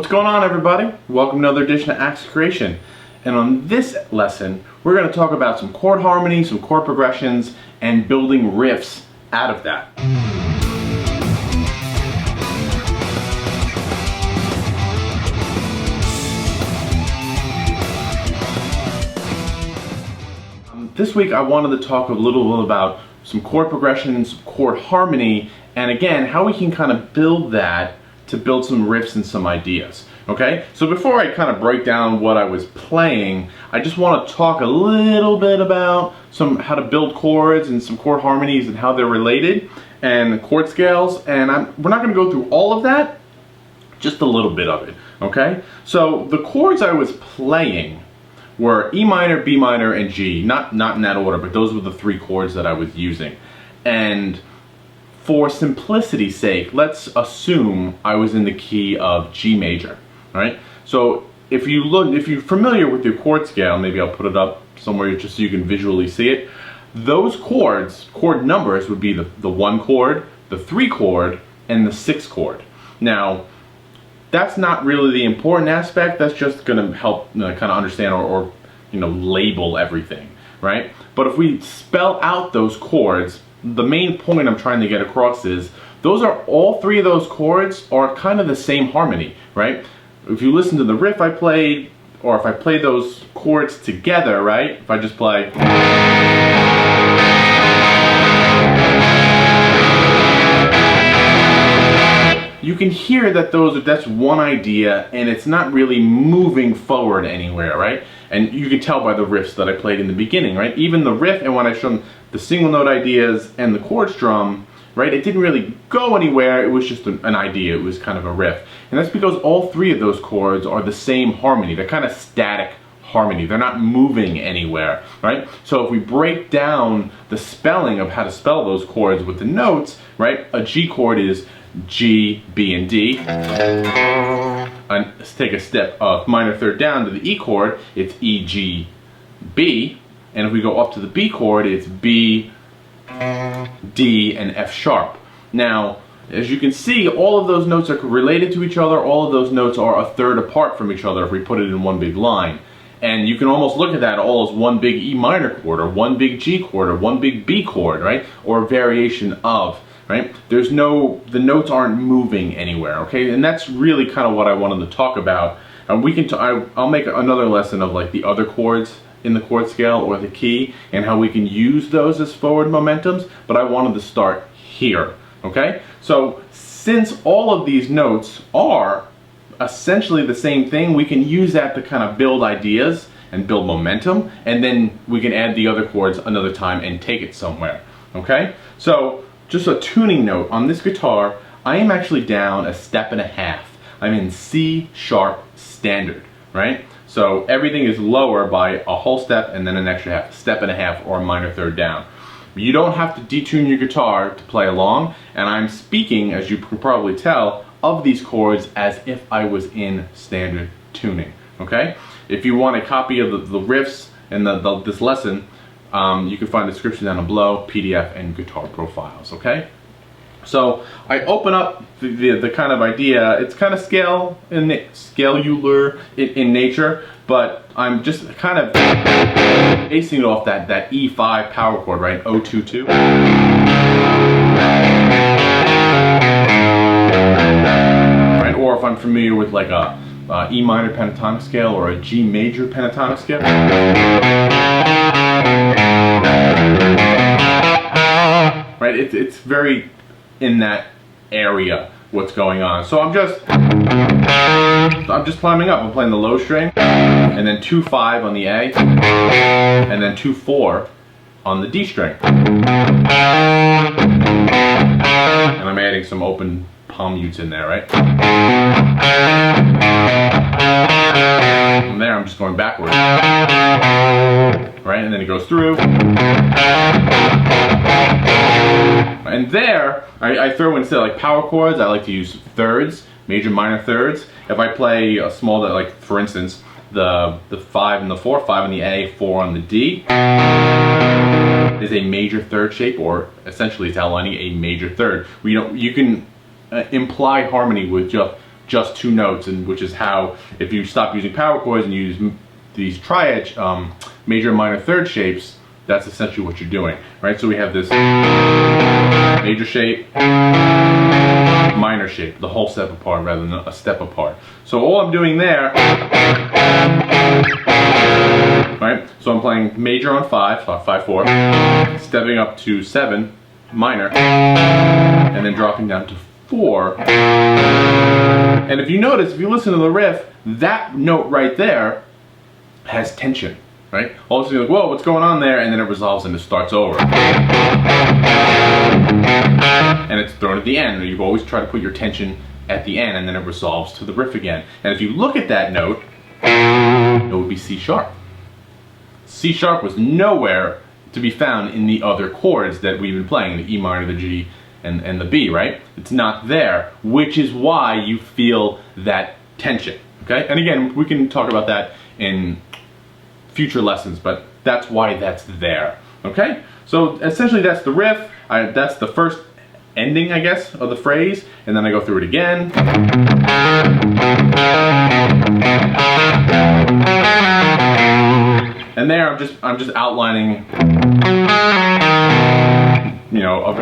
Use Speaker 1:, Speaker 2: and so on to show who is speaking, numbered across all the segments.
Speaker 1: What's going on, everybody? Welcome to another edition of Acts of Creation. And on this lesson, we're going to talk about some chord harmony, some chord progressions, and building riffs out of that. This week I wanted to talk a little bit about some chord progression and some chord harmony, and again, how we can kind of build that to build some riffs and some ideas. Okay, so before I kind of break down what I was playing, I just want to talk a little bit about how to build chords and some chord harmonies and how they're related, and chord scales, and we're not going to go through all of that, just a little bit of it. Okay, so the chords I was playing were E minor, B minor, and G. Not in that order, but those were the three chords that I was using. And for simplicity's sake, let's assume I was in the key of G major. All right. So if you're familiar with your chord scale, maybe I'll put it up somewhere just so you can visually see it. Those chord numbers would be the 1 chord, the 3 chord, and the 6 chord. Now, that's not really the important aspect. That's just going to help kind of understand or label everything, right? But if we spell out those chords, the main point I'm trying to get across is all three of those chords are kind of the same harmony, right? If you listen to the riff I played, or if I play those chords together, right? If I just play, you can hear that that's one idea, and it's not really moving forward anywhere, right? And you can tell by the riffs that I played in the beginning, right? Even the riff, and when I showed the single note ideas and the chord strum, right? It didn't really go anywhere. It was just an idea. It was kind of a riff. And that's because all three of those chords are the same harmony. They're kind of static harmony. They're not moving anywhere, right? So if we break down the spelling of how to spell those chords with the notes, right? A G chord is G, B, and D. And let's take a step minor third down to the E chord, it's E, G, B. And if we go up to the B chord, it's B, D, and F sharp. Now, as you can see, all of those notes are related to each other. All of those notes are a third apart from each other if we put it in one big line. And you can almost look at that all as one big E minor chord, or one big G chord, or one big B chord, right? Or a variation of, right? The notes aren't moving anywhere, okay? And that's really kind of what I wanted to talk about. And I'll make another lesson of like the other chords in the chord scale or the key, and how we can use those as forward momentums, but I wanted to start here, okay? So since all of these notes are essentially the same thing, we can use that to kind of build ideas and build momentum, and then we can add the other chords another time and take it somewhere, okay? So just a tuning note, on this guitar, I am actually down a step and a half. I'm in C sharp standard, right? So everything is lower by a whole step and then an extra half, a step and a half, or a minor third down. You don't have to detune your guitar to play along, and I'm speaking, as you can probably tell, of these chords as if I was in standard tuning, okay? If you want a copy of the riffs and this lesson, you can find the description down below, PDF and guitar profiles, okay? So I open up the kind of idea. It's kind of scalular in nature, but I'm just kind of basing it off that E5 power chord, right? 022. Right? Or if I'm familiar with like a E minor pentatonic scale or a G major pentatonic scale. Right? It's very in that area what's going on. So I'm just climbing up. I'm playing the low string, and then 2-5 on the A, and then 2-4 on the D string. And I'm adding some open palm utes in there, right? From there I'm just going backwards. Right? And then it goes through. And there, I throw instead of like power chords, I like to use thirds, major minor thirds. If I play a small, like for instance, the 5 and the 4, 5 on the A, 4 on the D, is a major third shape, or essentially it's outlining a major third. You can imply harmony with just 2 notes, and which is how, if you stop using power chords and you use these triad major and minor third shapes, that's essentially what you're doing, right? So we have this major shape, minor shape, the whole step apart rather than a step apart. So all I'm doing there, right? So I'm playing major on 5, so 5-4, stepping up to 7, minor, and then dropping down to 4. And if you notice, if you listen to the riff, that note right there has tension, right? All of a sudden you're like, whoa, what's going on there? And then it resolves and it starts over. And it's thrown at the end. You always try to put your tension at the end, and then it resolves to the riff again. And if you look at that note, it would be C sharp. C sharp was nowhere to be found in the other chords that we've been playing, the E minor, the G, and the B, right? It's not there, which is why you feel that tension, okay? And again, we can talk about that in future lessons, but that's why that's there, okay? So essentially that's the riff. That's the first ending, I guess, of the phrase, and then I go through it again. And there I'm just outlining, you know, of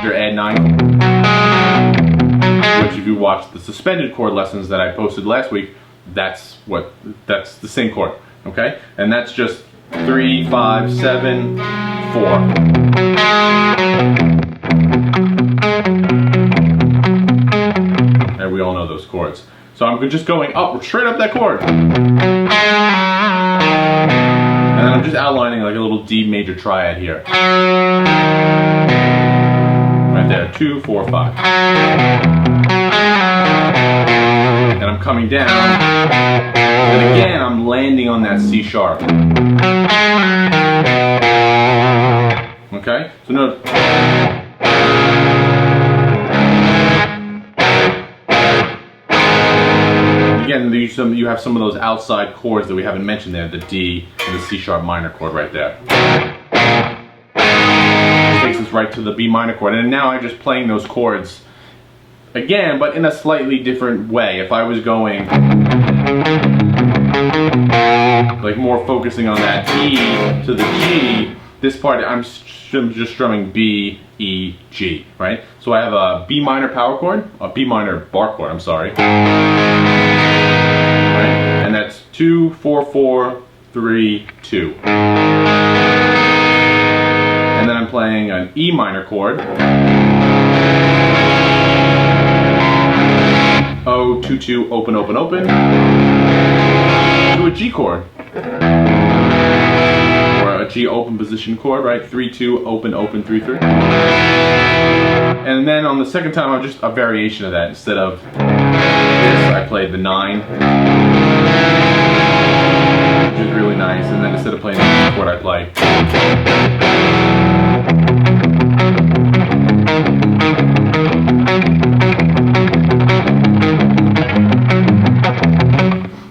Speaker 1: your add 9, which if you watch the suspended chord lessons that I posted last week, that's the same chord, okay? And that's just 3, 5, 7, 4. And we all know those chords. So I'm just going up, straight up that chord. And then I'm just outlining like a little D major triad here. Right there, 2, 4, 5. And I'm coming down, and again I'm landing on that C sharp. Okay, so note. Again, you have some of those outside chords that we haven't mentioned there, the D and the C sharp minor chord right there. It takes us right to the B minor chord, and now I'm just playing those chords again, but in a slightly different way. If I was going like more focusing on that E to the G, this part I'm just strumming B, E, G, right? So I have a B minor power chord, a B minor bar chord, I'm sorry. Right? And that's 2, 4, 4, 3, 2. And then I'm playing an E minor chord. O, 2, 2, open, open, open. To a G chord. Or a G open position chord, right? 3, 2, open, open, 3, 3. And then on the second time, I'm just a variation of that. Instead of this, I played the 9. Which is really nice. And then instead of playing the G chord, I play.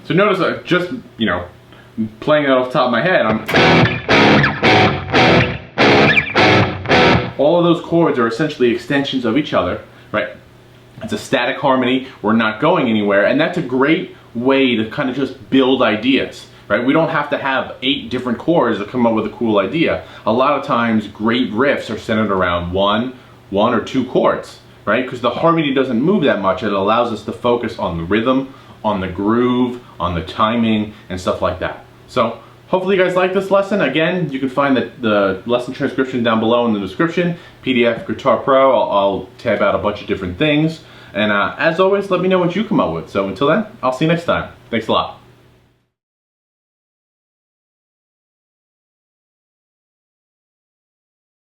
Speaker 1: So notice just, you know, playing it off the top of my head, all of those chords are essentially extensions of each other, right? It's a static harmony, we're not going anywhere, and that's a great way to kind of just build ideas, right? We don't have to have 8 different chords to come up with a cool idea. A lot of times great riffs are centered around one or 2 chords, right? Because the harmony doesn't move that much. It allows us to focus on the rhythm, on the groove, on the timing, and stuff like that. So hopefully you guys like this lesson. Again, you can find the lesson transcription down below in the description. PDF Guitar Pro, I'll tab out a bunch of different things. And as always, let me know what you come up with. So until then, I'll see you next time. Thanks a lot.